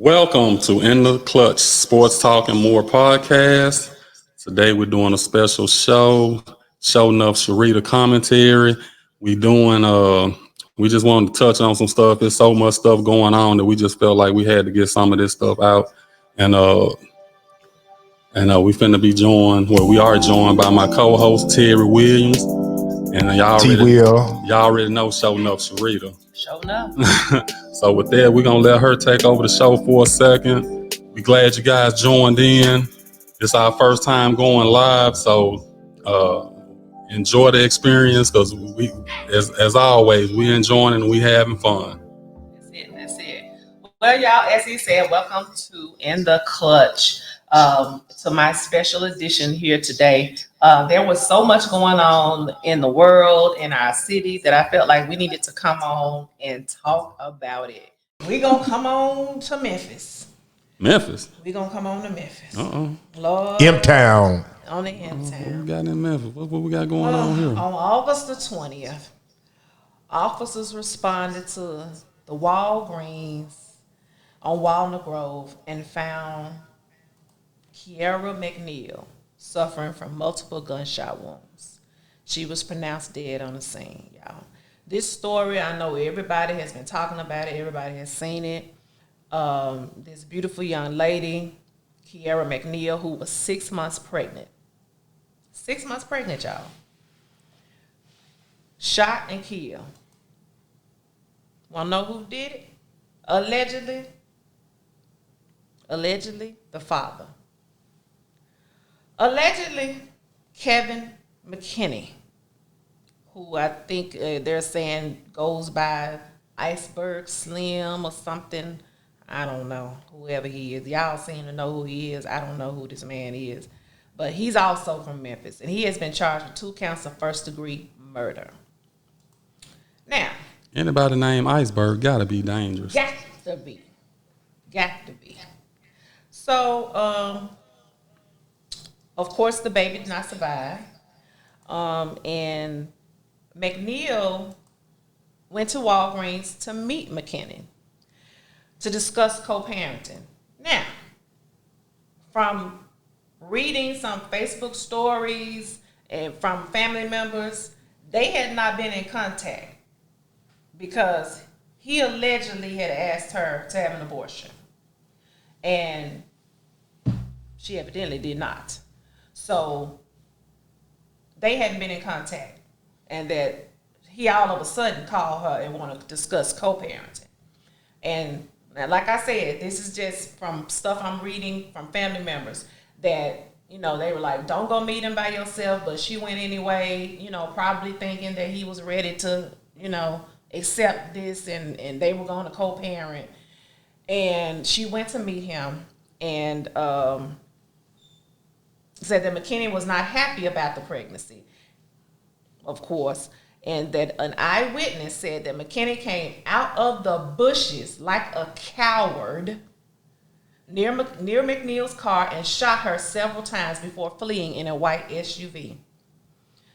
Welcome to In the Clutch Sports Talk and More podcast. Today we're doing a special show Nuff Sherita commentary. We just wanted to touch on some stuff. There's so much stuff going on that we just felt like we had to get some of this stuff out. And we finna be joined. Well, we are joined by my co-host Terry Williams, and y'all already know Show Nuff Sherita. Show enough. So with that, we're gonna let her take over the show for a second. We glad you guys joined in. It's our first time going live, so enjoy the experience because we, as always, we enjoying and we having fun. That's it. Well, y'all, as he said, welcome to In the Clutch. To my special edition here today. There was so much going on in the world, in our city, that I felt like we needed to come on and talk about it. We're going to come on to Memphis. We're going to come on to Memphis. Lord. M-Town. On the M-Town. What we got in Memphis? What we got going on here? On August the 20th, officers responded to the Walgreens on Walnut Grove and found Kiera McNeil suffering from multiple gunshot wounds. She was pronounced dead on the scene, y'all. This story, I know everybody has been talking about it. Everybody has seen it. This beautiful young lady, Kiera McNeil, who was 6 months pregnant. 6 months pregnant, y'all. Shot and killed. Want to know who did it? Allegedly, the father. Allegedly, Kevin McKinney, who I think they're saying goes by Iceberg Slim or something. I don't know, whoever he is. Y'all seem to know who he is. I don't know who this man is. But he's also from Memphis, and he has been charged with 2 counts of first-degree murder. Now, anybody named Iceberg gotta be dangerous. Got to be. So, of course, the baby did not survive. And McNeil went to Walgreens to meet McKinney to discuss co-parenting. Now, from reading some Facebook stories and from family members, they had not been in contact because he allegedly had asked her to have an abortion. And she evidently did not. So they hadn't been in contact, and that he all of a sudden called her and wanted to discuss co-parenting. And like I said, this is just from stuff I'm reading from family members that, they were like, don't go meet him by yourself, but she went anyway, probably thinking that he was ready to, accept this and they were going to co-parent. And she went to meet him and said that McKinney was not happy about the pregnancy, of course, and that an eyewitness said that McKinney came out of the bushes like a coward near McNeil's car and shot her several times before fleeing in a white SUV.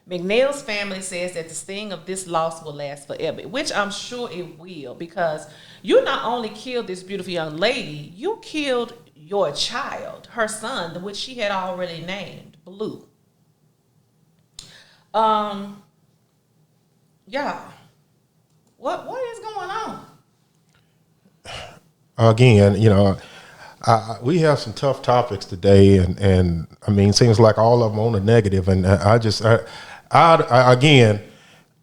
McNeil's family says that the sting of this loss will last forever, which I'm sure it will, because you not only killed this beautiful young lady, you killed your child, her son, which she had already named Blue. Yeah. What is going on? Again, we have some tough topics today, and I mean, it seems like all of them on the negative, and again,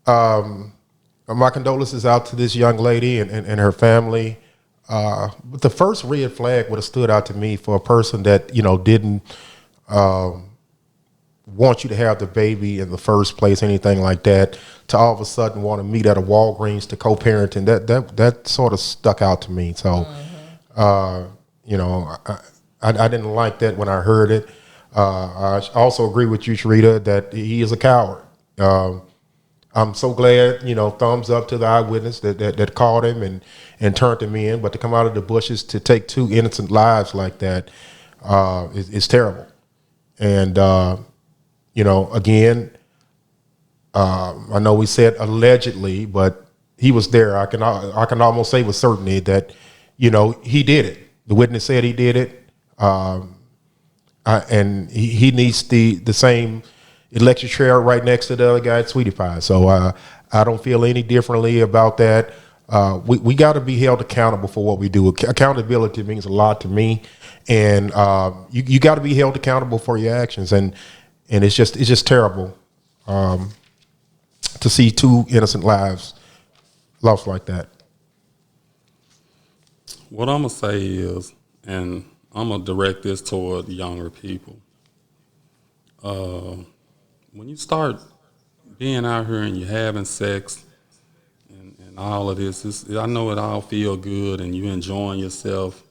my condolences out to this young lady and her family. But the first red flag would have stood out to me for a person that, didn't want you to have the baby in the first place, anything like that, to all of a sudden want to meet at a Walgreens to co-parenting. That sort of stuck out to me. So, I didn't like that when I heard it. I also agree with you, Sherita, that he is a coward. I'm so glad, thumbs up to the eyewitness that called him and turned him in. But to come out of the bushes to take 2 innocent lives like that is terrible. And, again, I know we said allegedly, but he was there. I can almost say with certainty that, he did it. The witness said he did it, and he needs the same electric chair right next to the other guy at Sweetie Pie. So I don't feel any differently about that. We got to be held accountable for what we do. Accountability means a lot to me, and you got to be held accountable for your actions. And it's just terrible to see two innocent lives lost like that. What I'm gonna say is, and I'm gonna direct this toward younger people. When you start being out here and you're having sex and all of this, I know it all feel good and you enjoying yourself,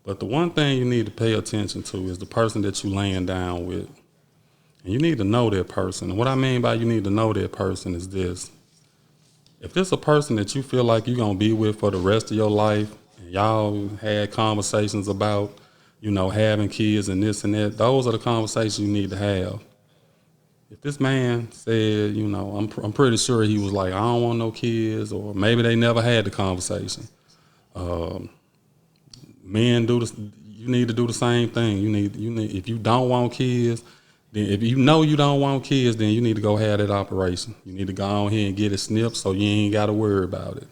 but the one thing you need to pay attention to is the person that you laying down with. And you need to know that person. And what I mean by you need to know that person is this. If it's a person that you feel like you're gonna be with for the rest of your life, and y'all had conversations about, having kids and this and that, those are the conversations you need to have. If this man said, I'm pretty sure he was like, I don't want no kids, or maybe they never had the conversation. Men you need to do the same thing. You need if you don't want kids, then if you know you don't want kids, then you need to go have that operation. You need to go on here and get it snipped so you ain't got to worry about it.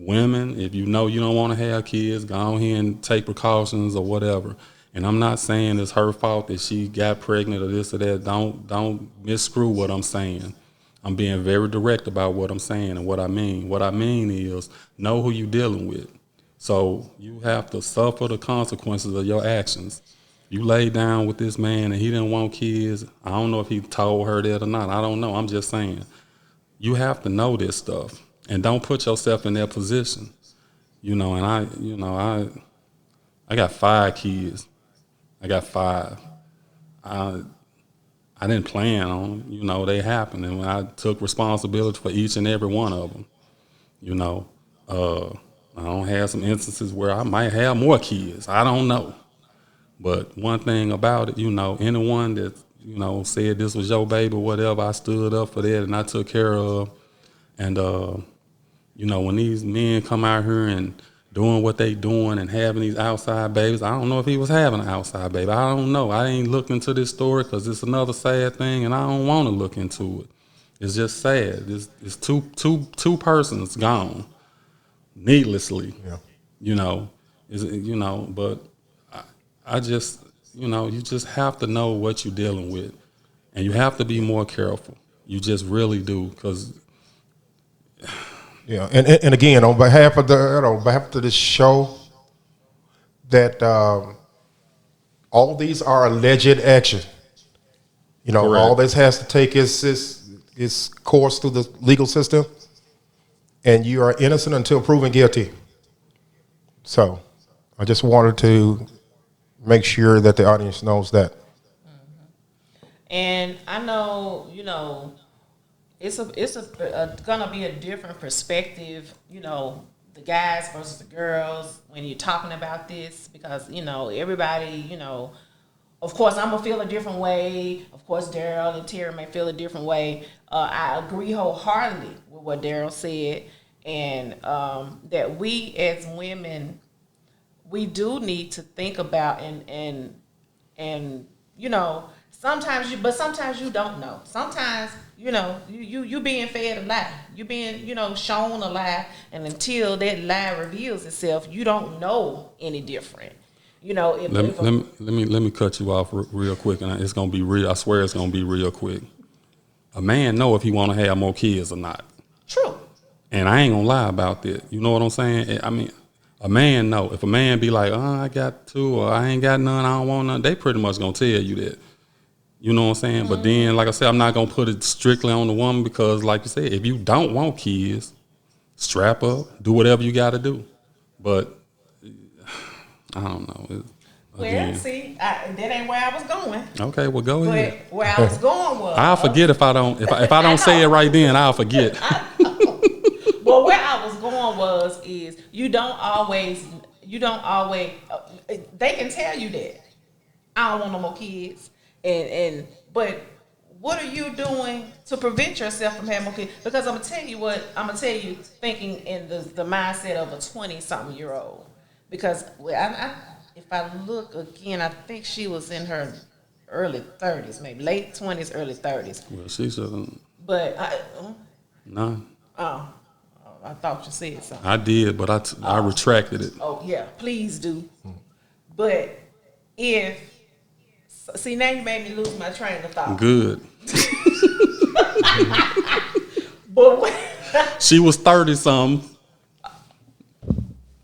Women, if you know you don't want to have kids, go on here and take precautions or whatever. And I'm not saying it's her fault that she got pregnant or this or that. Don't misscrew what I'm saying. I'm being very direct about what I'm saying and what I mean. What I mean is know who you're dealing with. So you have to suffer the consequences of your actions. You lay down with this man and he didn't want kids. I don't know if he told her that or not. I don't know. I'm just saying. You have to know this stuff. And don't put yourself in that position. And I got 5 kids. I got 5. I didn't plan on them. They happened. And when I took responsibility for each and every one of them, I don't have some instances where I might have more kids. I don't know. But one thing about it, anyone that, said this was your baby or whatever, I stood up for that and I took care of. And, when these men come out here and doing what they doing and having these outside babies, I don't know if he was having an outside baby. I don't know. I ain't looked into this story because it's another sad thing and I don't want to look into it. It's just sad. It's two persons gone needlessly. Yeah. But I just, you just have to know what you're dealing with and you have to be more careful. You just really do because yeah, and again, on behalf of this show, that all these are alleged action. Correct. All this has to take its course through the legal system, and you are innocent until proven guilty. So, I just wanted to make sure that the audience knows that. And I know, it's gonna be a different perspective, the guys versus the girls when you're talking about this because everybody, of course I'm gonna feel a different way. Of course Daryl and Terry may feel a different way. I agree wholeheartedly with what Daryl said, and that we as women, we do need to think about and sometimes you don't know. Sometimes, you being fed a lie. You being, shown a lie, and until that lie reveals itself, you don't know any different. Let me cut you off real quick, and it's gonna be real. I swear it's gonna be real quick. A man know if he want to have more kids or not. True. And I ain't gonna lie about that. You know what I'm saying? I mean, a man know. If a man be like, I got 2 or I ain't got none, I don't want none, they pretty much gonna tell you that. You know what I'm saying? Mm-hmm. But then, like I said, I'm not going to put it strictly on the woman because, like you said, if you don't want kids, strap up, do whatever you got to do. But I don't know. See, that ain't where I was going. Okay, well, go ahead. But where I was going was... I'll forget if I don't say it right then, I'll forget. Well, where I was going is you don't always, they can tell you that. I don't want no more kids. But what are you doing to prevent yourself from having more kids? Because I'm gonna tell you thinking in the mindset of a 20-something year old. Because if I look again, I think she was in her early 30s, maybe late 20s, early 30s. Well, she shouldn't. But Nah, oh, I thought you said something. I did, but I retracted it. Oh yeah, please do. But if see now you made me lose my train of thought. Good. But She was 30 something.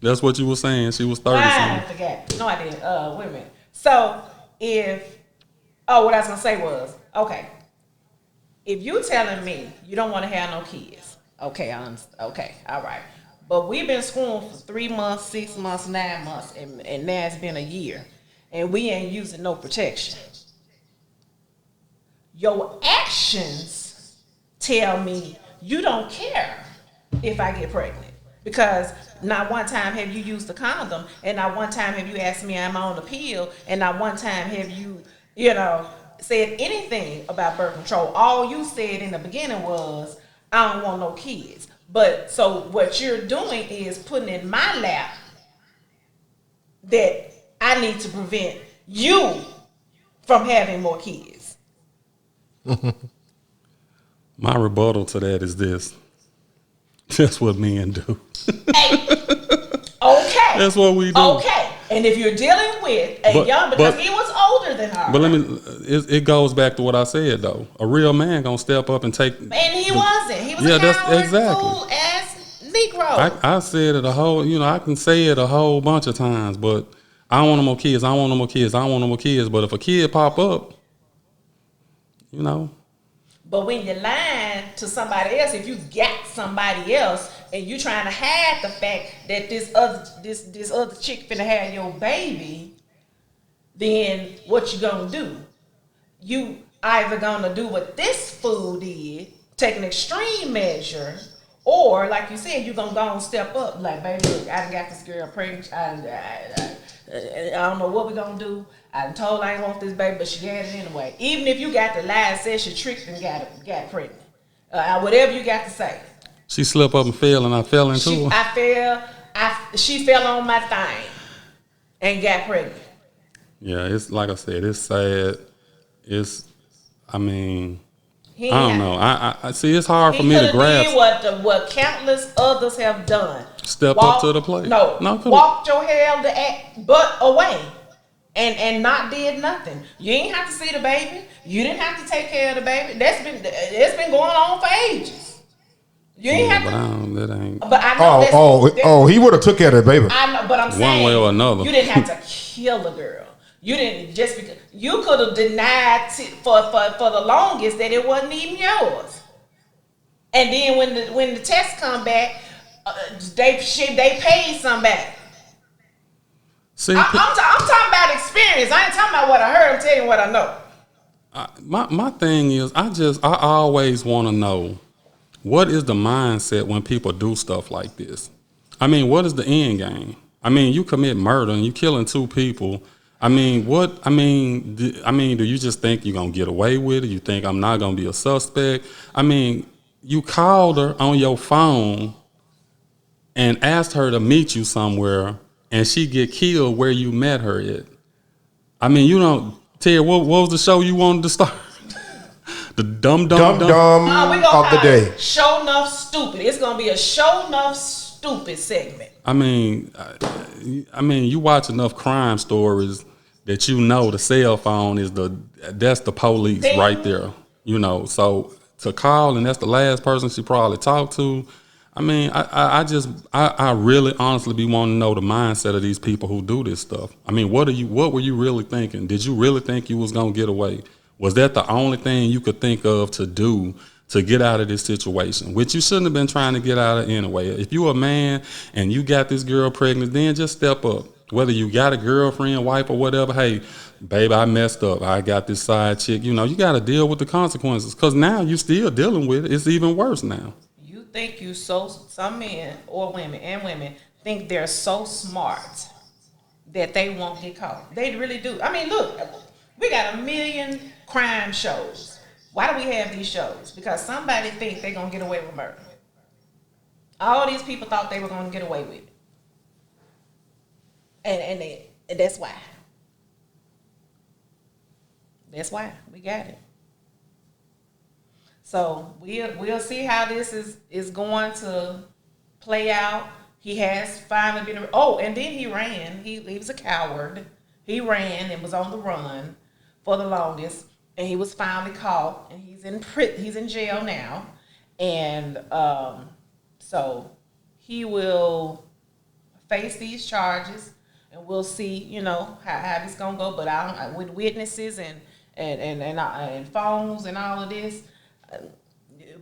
That's what you were saying. She was 30 I something. forgot. No, I didn't. Wait a minute. So what I was gonna say was, okay, if you telling me you don't want to have no kids, okay, I understand. Okay, all right. But we've been schooling for 3 months, 6 months, 9 months, and now it's been a year, and we ain't using no protection. Your actions tell me you don't care if I get pregnant, because not one time have you used a condom, and not one time have you asked me am I on the pill, and not one time have you said anything about birth control. All you said in the beginning was I don't want no kids. But so what you're doing is putting in my lap that I need to prevent you from having more kids. My rebuttal to that is this. That's what men do. Hey, okay. That's what we do. Okay. And if you're dealing with a young, because he was older than her. But it goes back to what I said though. A real man gonna step up and take. And he wasn't. He was Yeah, a that's coward, exactly. fool ass Negro. I said it I can say it a whole bunch of times, but I don't want no more kids. I don't want no more kids. I don't want no more kids. But if a kid pop up, But when you're lying to somebody else, if you got somebody else and you trying to hide the fact that this other chick finna have your baby, then what you gonna do? You either gonna do what this fool did, take an extreme measure, or like you said, you gonna go and step up. Like, baby, look, I done got this girl pregnant. I don't know what we gonna do. I done told her I ain't want this baby, but she had it anyway. Even if you got the lie and said she tricked and got pregnant, whatever you got to say. she slipped up and fell, and I fell into her. She fell on my thing and got pregnant. Yeah, it's like I said, it's sad. I don't know. I see. It's hard for me to grasp. He did what countless others have done. Step up to the plate. No, come walked your hell butt away, and not did nothing. You ain't have to see the baby. You didn't have to take care of the baby. It's been going on for ages. You ain't have to. That ain't. But I know he would have took care of the baby. I know, but I'm saying one way or another. You didn't have to kill a girl. You didn't just because you could have denied for the longest that it wasn't even yours. And then when the tests come back, they paid some back. See, I'm talking about experience. I ain't talking about what I heard. I'm telling you what I know. My thing is, I always want to know, what is the mindset when people do stuff like this? What is the end game? You commit murder and you killing 2 people. Do you just think you're gonna get away with it? You think I'm not gonna be a suspect? You called her on your phone and asked her to meet you somewhere, and she get killed where you met her at. You don't. Ted, what was the show you wanted to start? The dumb we of the day. Show Nuff Stupid. It's gonna be a Show Nuff Stupid segment. You watch enough crime stories that the cell phone that's the police right there. So to call and that's the last person she probably talked to. I really honestly be wanting to know the mindset of these people who do this stuff. What were you really thinking? Did you really think you was gonna get away? Was that the only thing you could think of to do to get out of this situation, which you shouldn't have been trying to get out of anyway? If you a man and you got this girl pregnant, then just step up. Whether you got a girlfriend, wife, or whatever, hey, baby, I messed up. I got this side chick. You got to deal with the consequences, because now you still dealing with it. It's even worse now. You think some men or women think they're so smart that they won't get caught. They really do. Look, we got 1 million crime shows. Why do we have these shows? Because somebody thinks they're going to get away with murder. All these people thought they were going to get away with it. And And that's why. That's why we got it. So we'll see how this is going to play out. He has finally been. Oh, and then he ran. He was a coward. He ran and was on the run for the longest, and he was finally caught. And he's in jail now, and so he will face these charges, and we'll see, how this gonna go. But with witnesses and phones and all of this,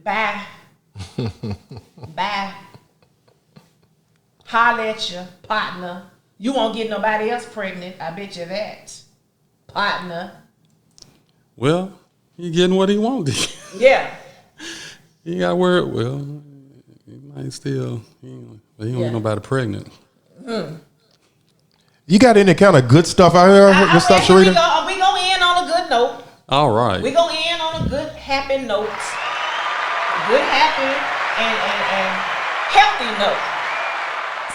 bye, bye. Holler at your partner. You won't get nobody else pregnant. I bet you that, partner. Well, he getting what he wanted. Yeah. He got word. Well, he might still. He don't want nobody pregnant. You got any kind of good stuff out here? Good stuff, Sherita? We go in on a good note. All right. We go in on a good, happy note. Good, happy, and healthy note.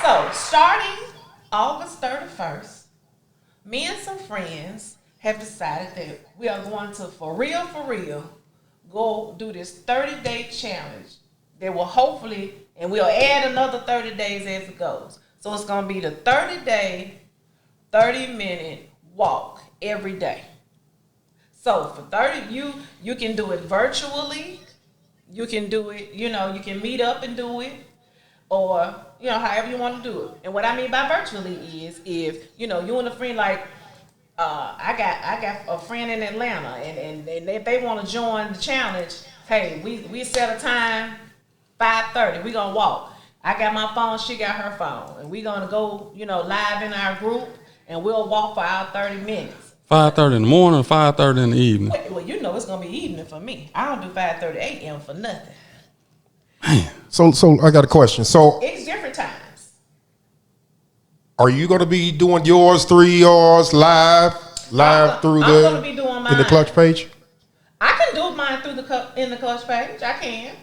So, starting August 31st, me and some friends have decided that we are going to, for real, go do this 30-day challenge that will hopefully, and we'll add another 30 days as it goes. So, it's going to be the 30-day, 30-minute walk every day. So, for 30, you can do it virtually. You can do it, you can meet up and do it. Or, however you want to do it. And what I mean by virtually is if, you and a friend, like, I got a friend in Atlanta, and if they want to join the challenge, hey, we set a time, 5:30, we going to walk. I got my phone, she got her phone. And we going to go, live in our group, and we'll walk for our 30 minutes. 5:30 in the morning or 5:30 in the evening? Well, it's going to be evening for me. I don't do 5:30 a.m. for nothing. Man. So I got a question. So It's different times. are you going to be doing yours 3 hours live through I'm gonna be doing mine in the clutch page? I can do mine through in the clutch page. I can.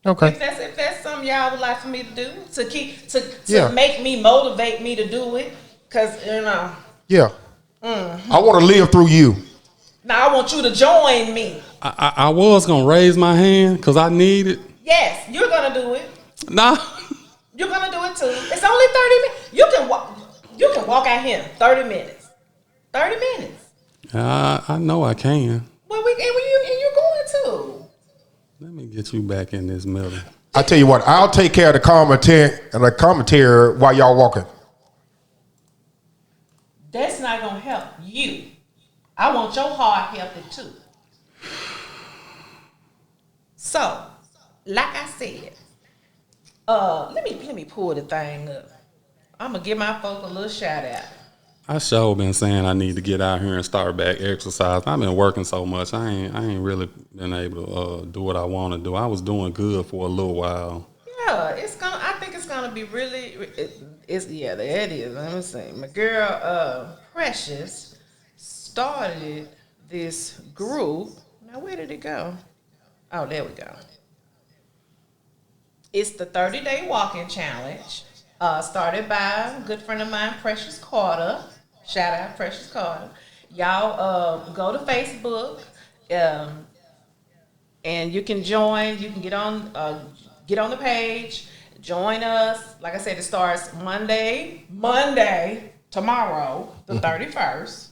Okay. If that's something y'all would like for me to do to make me motivate me to do it, cause Yeah. I want to live through you. now I want you to join me. I was gonna raise my hand because I need it. Yes, you're gonna do it. Nah. You're gonna do it too. It's only 30 minutes. You can walk out here 30 minutes. 30 minutes. I know I can. Well, you're going to. Let me get you back in this middle. I tell you what, I'll take care of the commentary while y'all walking. That's not gonna help you. I want your heart healthy too. So, like I said, let me pull the thing up. I'm gonna give my folk a little shout out. I sure been saying I need to get out here and start back exercise. I've been working so much. I ain't really been able to do what I want to do. I was doing good for a little while. Yeah, I think it's gonna be really. Yeah, it is. Let me see. My girl, Precious, started this group. Now, where did it go? Oh, there we go. It's the 30-day walking challenge, started by a good friend of mine, Precious Carter. Shout out, Precious Carter. Y'all go to Facebook, and you can join. You can get on the page, join us. Like I said, it starts Monday, tomorrow, the 31st.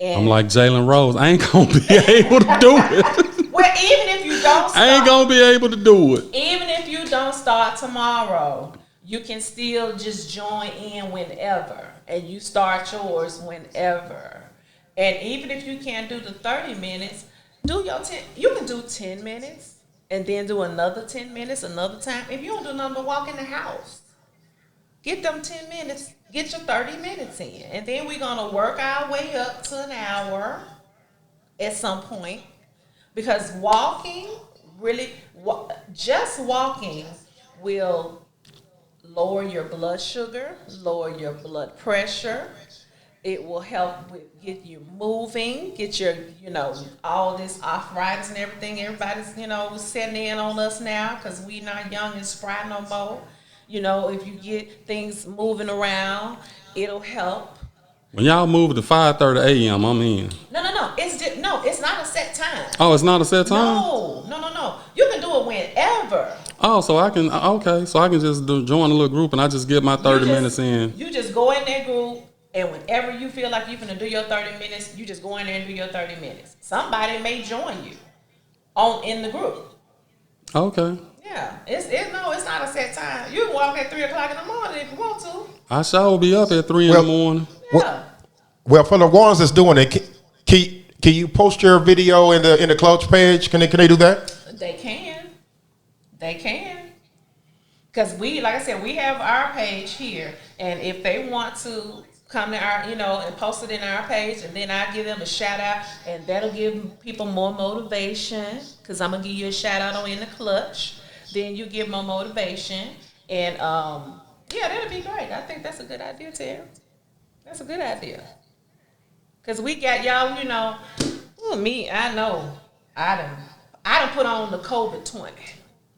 And I'm like Jalen Rose. I ain't gonna be able to do it. well, even if you don't start, I ain't gonna be able to do it. even if you don't start tomorrow, you can still just join in whenever, and you start yours whenever. And even if you can't do the 30 minutes, do your 10. You can do 10 minutes and then do another 10 minutes another time. If you don't do nothing but walk in the house, get them 10 minutes, get your 30 minutes in. And then we're going to work our way up to an hour at some point. Because walking, just walking will lower your blood sugar, lower your blood pressure. It will help with get you moving, get your, all this arthritis and everything. Everybody's, setting in on us now because we not young and spry no more. If you get things moving around, it'll help. When y'all move to 5:30 a.m., I'm in. No. It's not a set time. Oh, it's not a set time? No. You can do it whenever. Oh, so I can, okay. So I can just join a little group and I just get my 30 minutes in. You just go in that group, and whenever you feel like you're going to do your 30 minutes, you just go in there and do your 30 minutes. Somebody may join you in the group. Okay. Yeah. It's not a set time. You can walk at 3 o'clock in the morning if you want to. I sure will be up at 3 in the morning. Yeah. Well, for the ones that's doing it, can you post your video in the club's page? Can they do that? They can. Because like I said, we have our page here, and if they want to come to our, and post it in our page, and then I give them a shout out, and that'll give people more motivation. Because I'm gonna give you a shout out on In the Clutch, then you give more motivation, and that'll be great. I think that's a good idea, Terry. That's a good idea. Because we got y'all, me, I know, I done put on the COVID-20.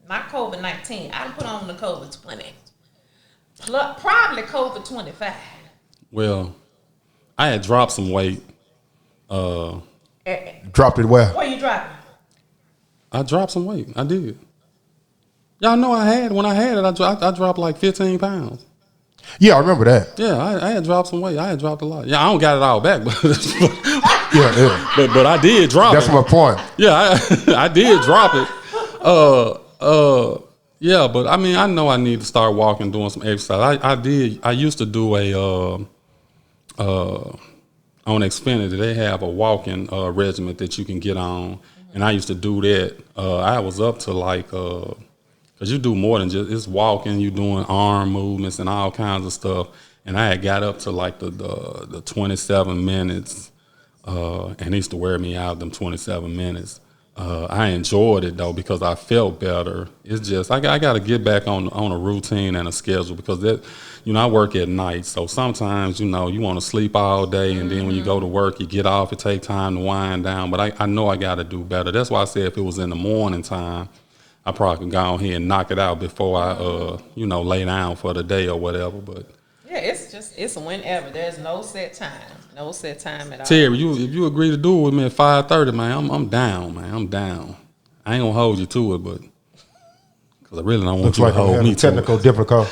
Not COVID-19. I done put on the COVID-20. Probably COVID-25. Well, I had dropped some weight. Dropped it where? Where you dropping? I dropped some weight. I did. Y'all know when I had it, I dropped like 15 pounds. Yeah, I remember that. Yeah, I had dropped some weight. I had dropped a lot. Yeah, I don't got it all back, but Yeah. but I did drop That's it. my point. Yeah, I did drop it. Yeah, but I mean, I know I need to start walking, doing some exercise. I used to do on Xfinity, they have a walking regimen that you can get on, and I used to do that. I was up to like, cause you do more than just it's walking. You doing arm movements and all kinds of stuff. And I had got up to like the 27 minutes, and it used to wear me out them 27 minutes. I enjoyed it though because I felt better. It's just I got to get back on a routine and a schedule because that, I work at night, so sometimes you want to sleep all day, and then when you go to work, you get off. It takes time to wind down, but I know I got to do better. That's why I said if it was in the morning time, I probably could go on here and knock it out before I lay down for the day or whatever. But yeah, it's whenever. There's no set time. No set time at all. Terry, if you agree to do it with me at 5:30, man, I'm down, man. I'm down. I ain't gonna hold you to it, but because I really don't want you to hold me to it. Technical difficulty.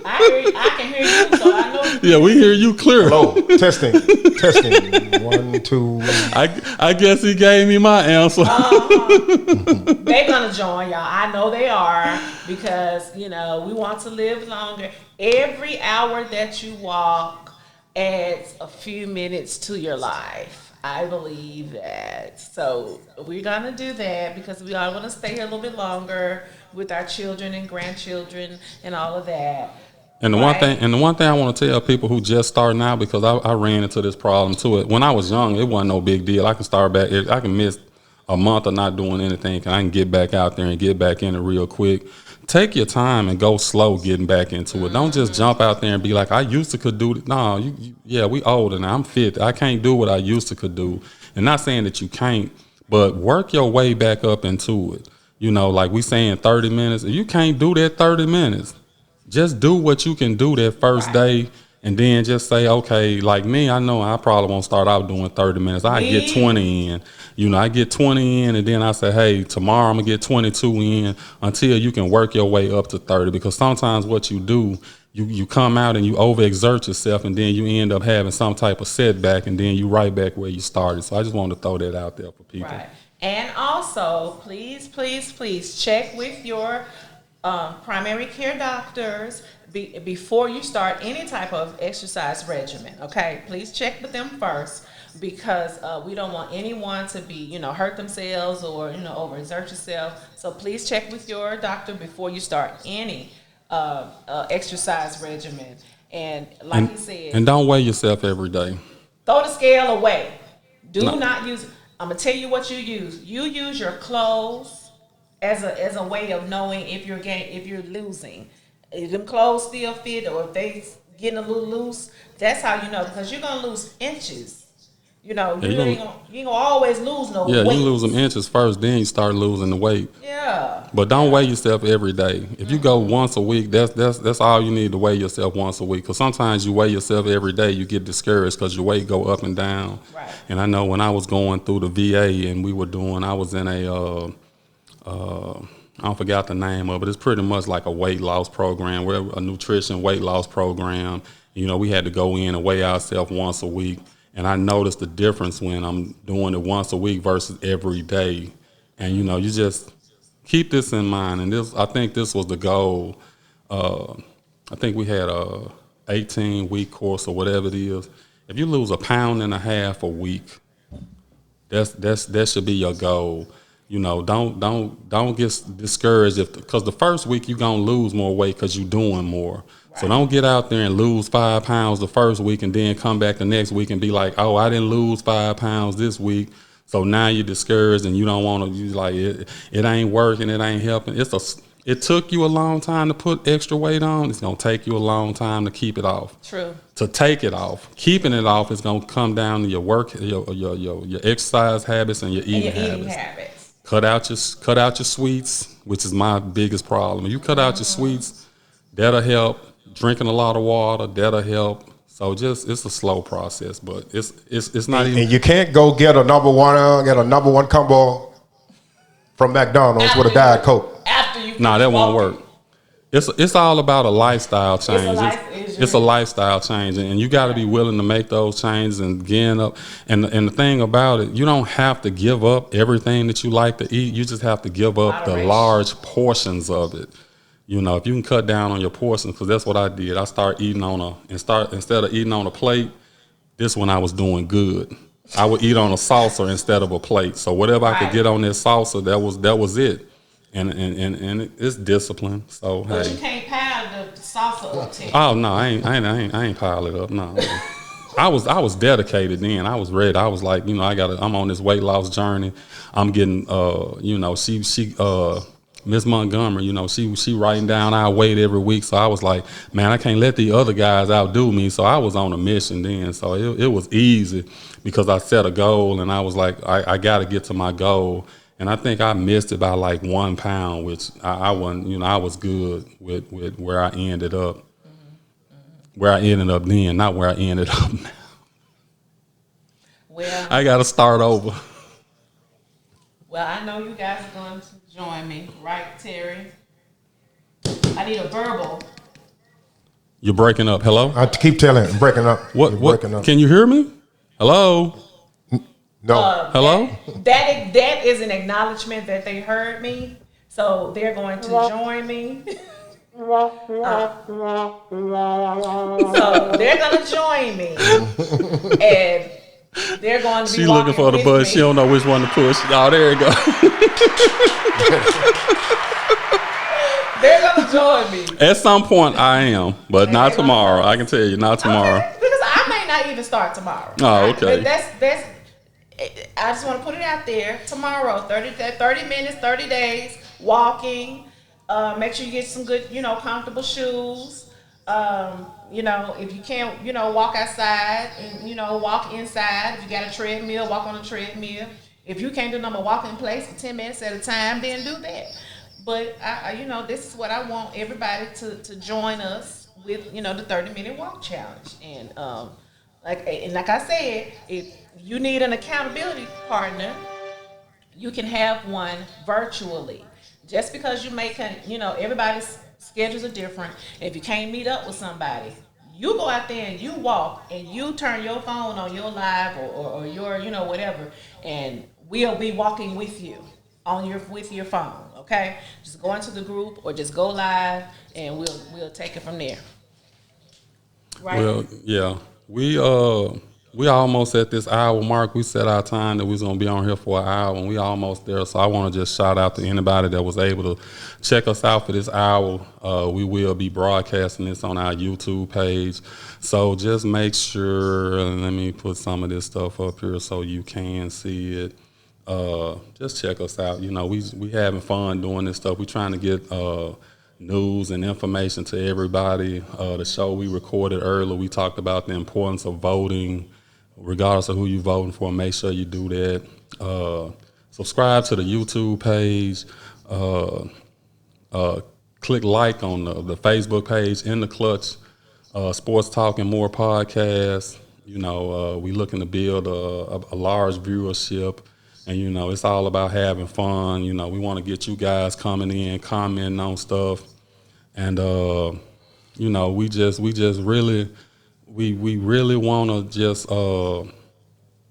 I can hear you, so I know. Yeah, we hear you clear. Hello, testing. 1, 2. I guess he gave me my answer. They're gonna join y'all. I know they are because we want to live longer. Every hour that you walk adds a few minutes to your life. I believe that. So we're gonna do that because we all want to stay here a little bit longer with our children and grandchildren and all of that. And the one thing I want to tell people who just starting out, because I ran into this problem too. When I was young, it wasn't no big deal. I can start back. I can miss a month of not doing anything, and I can get back out there and get back in it real quick. Take your time and go slow getting back into it. Don't just jump out there and be like, I used to could do it. No, we older now. I'm 50. I can't do what I used to could do. And not saying that you can't, but work your way back up into it. Like we saying 30 minutes. If you can't do that 30 minutes, just do what you can do that first day, and then just say, okay, like me, I know I probably won't start out doing 30 minutes. I get 20 in. I get 20 in, and then I say, hey, tomorrow I'm going to get 22 in until you can work your way up to 30. Because sometimes what you do, you come out and you overexert yourself, and then you end up having some type of setback, and then you right back where you started. So I just wanted to throw that out there for people. Right. And also, please check with your primary care doctors before you start any type of exercise regimen. Okay, please check with them first because we don't want anyone to be hurt themselves or overexert yourself. So please check with your doctor before you start any exercise regimen. And like he said, and don't weigh yourself every day. Throw the scale away. Do not use. I'm gonna tell you what you use. You use your clothes as a way of knowing if you're losing. If them clothes still fit or if they getting a little loose, that's how you know, because you're gonna lose inches You know, Yeah, you ain't gonna always lose no yeah, weight. you lose them inches first, then you start losing the weight. Yeah. But don't weigh yourself every day. If you go once a week, that's all you need to weigh yourself once a week. Because sometimes you weigh yourself every day, you get discouraged because your weight go up and down. Right. And I know when I was going through the VA and I was in a I forgot the name of it. It's pretty much like a weight loss program, where a nutrition weight loss program. You know, we had to go in and weigh ourselves once a week. And I noticed the difference when I'm doing it once a week versus every day. And you know, you just keep this in mind. And I think this was the goal. I think we had a 18-week course or whatever it is. If you lose 1.5 pounds a week, that should be your goal. You know, don't get discouraged because the first week you're gonna lose more weight because you're doing more. Right. So don't get out there and lose 5 pounds the first week and then come back the next week and be like, oh, I didn't lose 5 pounds this week. So now you're discouraged and you don't want to. You like it ain't working. It ain't helping. It took you a long time to put extra weight on. It's gonna take you a long time to keep it off. True. To take it off, keeping it off is gonna come down to your work, your exercise habits and your eating habits. Cut out your sweets, which is my biggest problem. If you cut out your sweets, that'll help. Drinking a lot of water, that'll help. So it's a slow process, but it's not even. And you can't go get a number one combo from McDonald's with a Diet Coke. Nah, that won't work. It's all about a lifestyle change. It's a lifestyle change, and you got to be willing to make those changes and gain up. And the thing about it, you don't have to give up everything that you like to eat. You just have to give up the large portions of it. You know, if you can cut down on your portions, because that's what I did. I started eating instead of eating on a plate. This one I was doing good. I would eat on a saucer instead of a plate. So whatever I could get on this saucer, that was it. And it's discipline. So but hey, you can't pile the salsa up to. Oh no, I ain't pile it up. No, I was dedicated then. I was ready. I was like, you know, I'm on this weight loss journey. I'm getting, you know, she Miss Montgomery, you know, she writing down our weight every week. So I was like, man, I can't let the other guys outdo me. So I was on a mission then. So it was easy because I set a goal and I was like, I got to get to my goal. And I think I missed it by like 1 pound, which I wasn't, you know, I was good with where I ended up. Where I ended up then, not where I ended up now. Well, I got to start over. Well, I know you guys are going to join me, right, Terry? I need a verbal. You're breaking up. Hello? I keep telling you, I'm breaking up. What? Breaking up. Can you hear me? Hello? No. Hello? That is an acknowledgement that they heard me, so they're going to join me. So they're going to join me, and they're going to be. She looking for the button. She don't know which one to push. Oh, there you go. They're going to join me. At some point, I am, but not tomorrow. I can tell you, not tomorrow. Okay, because I may not even start tomorrow. Oh, okay. But that's. I just want to put it out there. Tomorrow, 30 minutes, 30 days, walking. Make sure you get some good, you know, comfortable shoes. You know, if you can't, you know, walk outside and, you know, walk inside. If you got a treadmill, walk on a treadmill. If you can't do nothing but walk in place for 10 minutes at a time, then do that. But, you know, this is what I want everybody to join us with, you know, the 30-minute walk challenge. And like I said, if you need an accountability partner, you can have one virtually. Just because you you know, everybody's schedules are different. If you can't meet up with somebody, you go out there and you walk and you turn your phone on your live or your, you know, whatever, and we'll be walking with you with your phone. Okay, just go into the group or just go live and we'll take it from there. Right? Well, yeah, we almost at this hour mark. We set our time that we was gonna be on here for an hour, and we almost there. So I want to just shout out to anybody that was able to check us out for this hour. We will be broadcasting this on our YouTube page. So just make sure, and let me put some of this stuff up here so you can see it. Just check us out. You know, we having fun doing this stuff. We trying to get news and information to everybody. The show we recorded earlier, we talked about the importance of voting. regardless of who you voting for, make sure you do that. Subscribe to the YouTube page. Click like on the Facebook page, In the Clutch, Sports Talk and More podcast. You know, we looking to build a large viewership, and you know, it's all about having fun. You know, we want to get you guys coming in, commenting on stuff, and you know, we really want to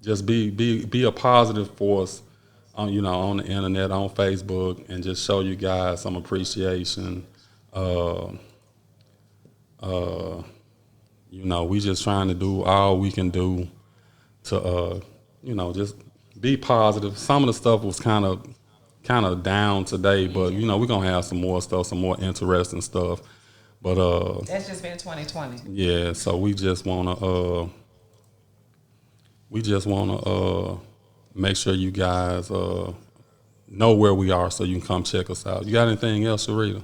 just be a positive force on, you know, on the internet, on Facebook, and just show you guys some appreciation. You know, we just trying to do all we can do to, you know, just be positive. Some of the stuff was kind of down today, but you know, we're gonna have some more stuff, some more interesting stuff. But that's just been 2020. Yeah, so we just wanna make sure you guys know where we are, so you can come check us out. You got anything else, Sherita?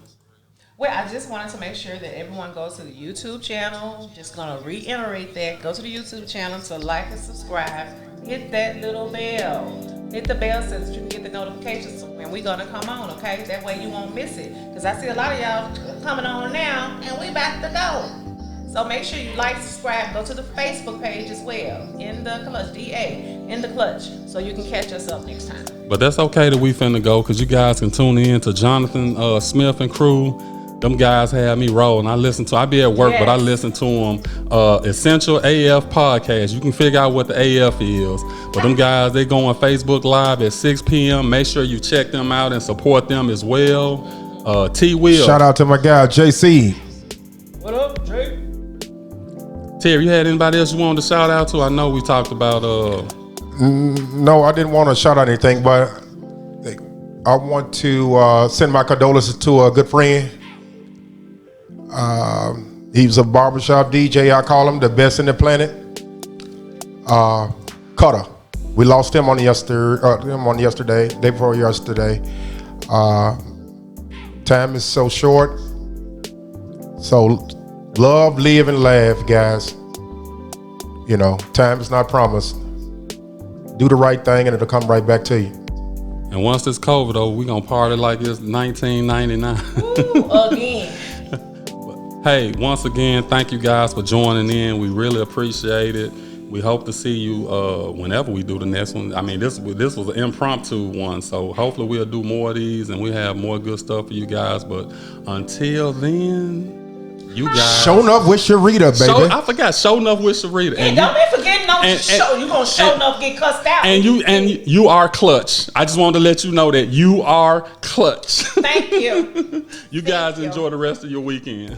Well, I just wanted to make sure that everyone goes to the YouTube channel. Just gonna reiterate that. Go to the YouTube channel to like and subscribe. Hit that little bell. Hit the bell so that you can get the notifications when we're gonna come on, okay? That way you won't miss it. Because I see a lot of y'all coming on now and we about to go. So make sure you like, subscribe, go to the Facebook page as well. In the Clutch, DA, In the Clutch. So you can catch us up next time. But that's okay that we finna go, because you guys can tune in to Jonathan Smith and crew. Them guys have me rolling. I be at work, yes, but I listen to them. Essential AF podcast. You can figure out what the AF is. But them guys, they go on Facebook Live at 6 p.m. Make sure you check them out and support them as well. T Will. Shout out to my guy, JC. What up, Jay? Terry, you had anybody else you wanted to shout out to? I know we talked about... No, I didn't want to shout out anything, but I want to send my condolences to a good friend. He was a barbershop DJ. I call him the best in the planet. Cutter. We lost him on yesterday, day before yesterday. Time is so short. So love, live, and laugh, guys. You know, time is not promised. Do the right thing and it'll come right back to you. And once this COVID over, we gonna party like it's 1999. Ooh, again. Hey, once again, thank you guys for joining in. We really appreciate it. We hope to see you whenever we do the next one. I mean, this was an impromptu one, so hopefully we'll do more of these and we have more good stuff for you guys. But until then, you guys... Show Nuff with Sherita, baby. I forgot, Show Nuff with Sherita. And don't be forgetting on show. You gonna show enough get cussed out. And you are clutch. I just wanted to let you know that you are clutch. Thank you. You guys enjoy the rest of your weekend.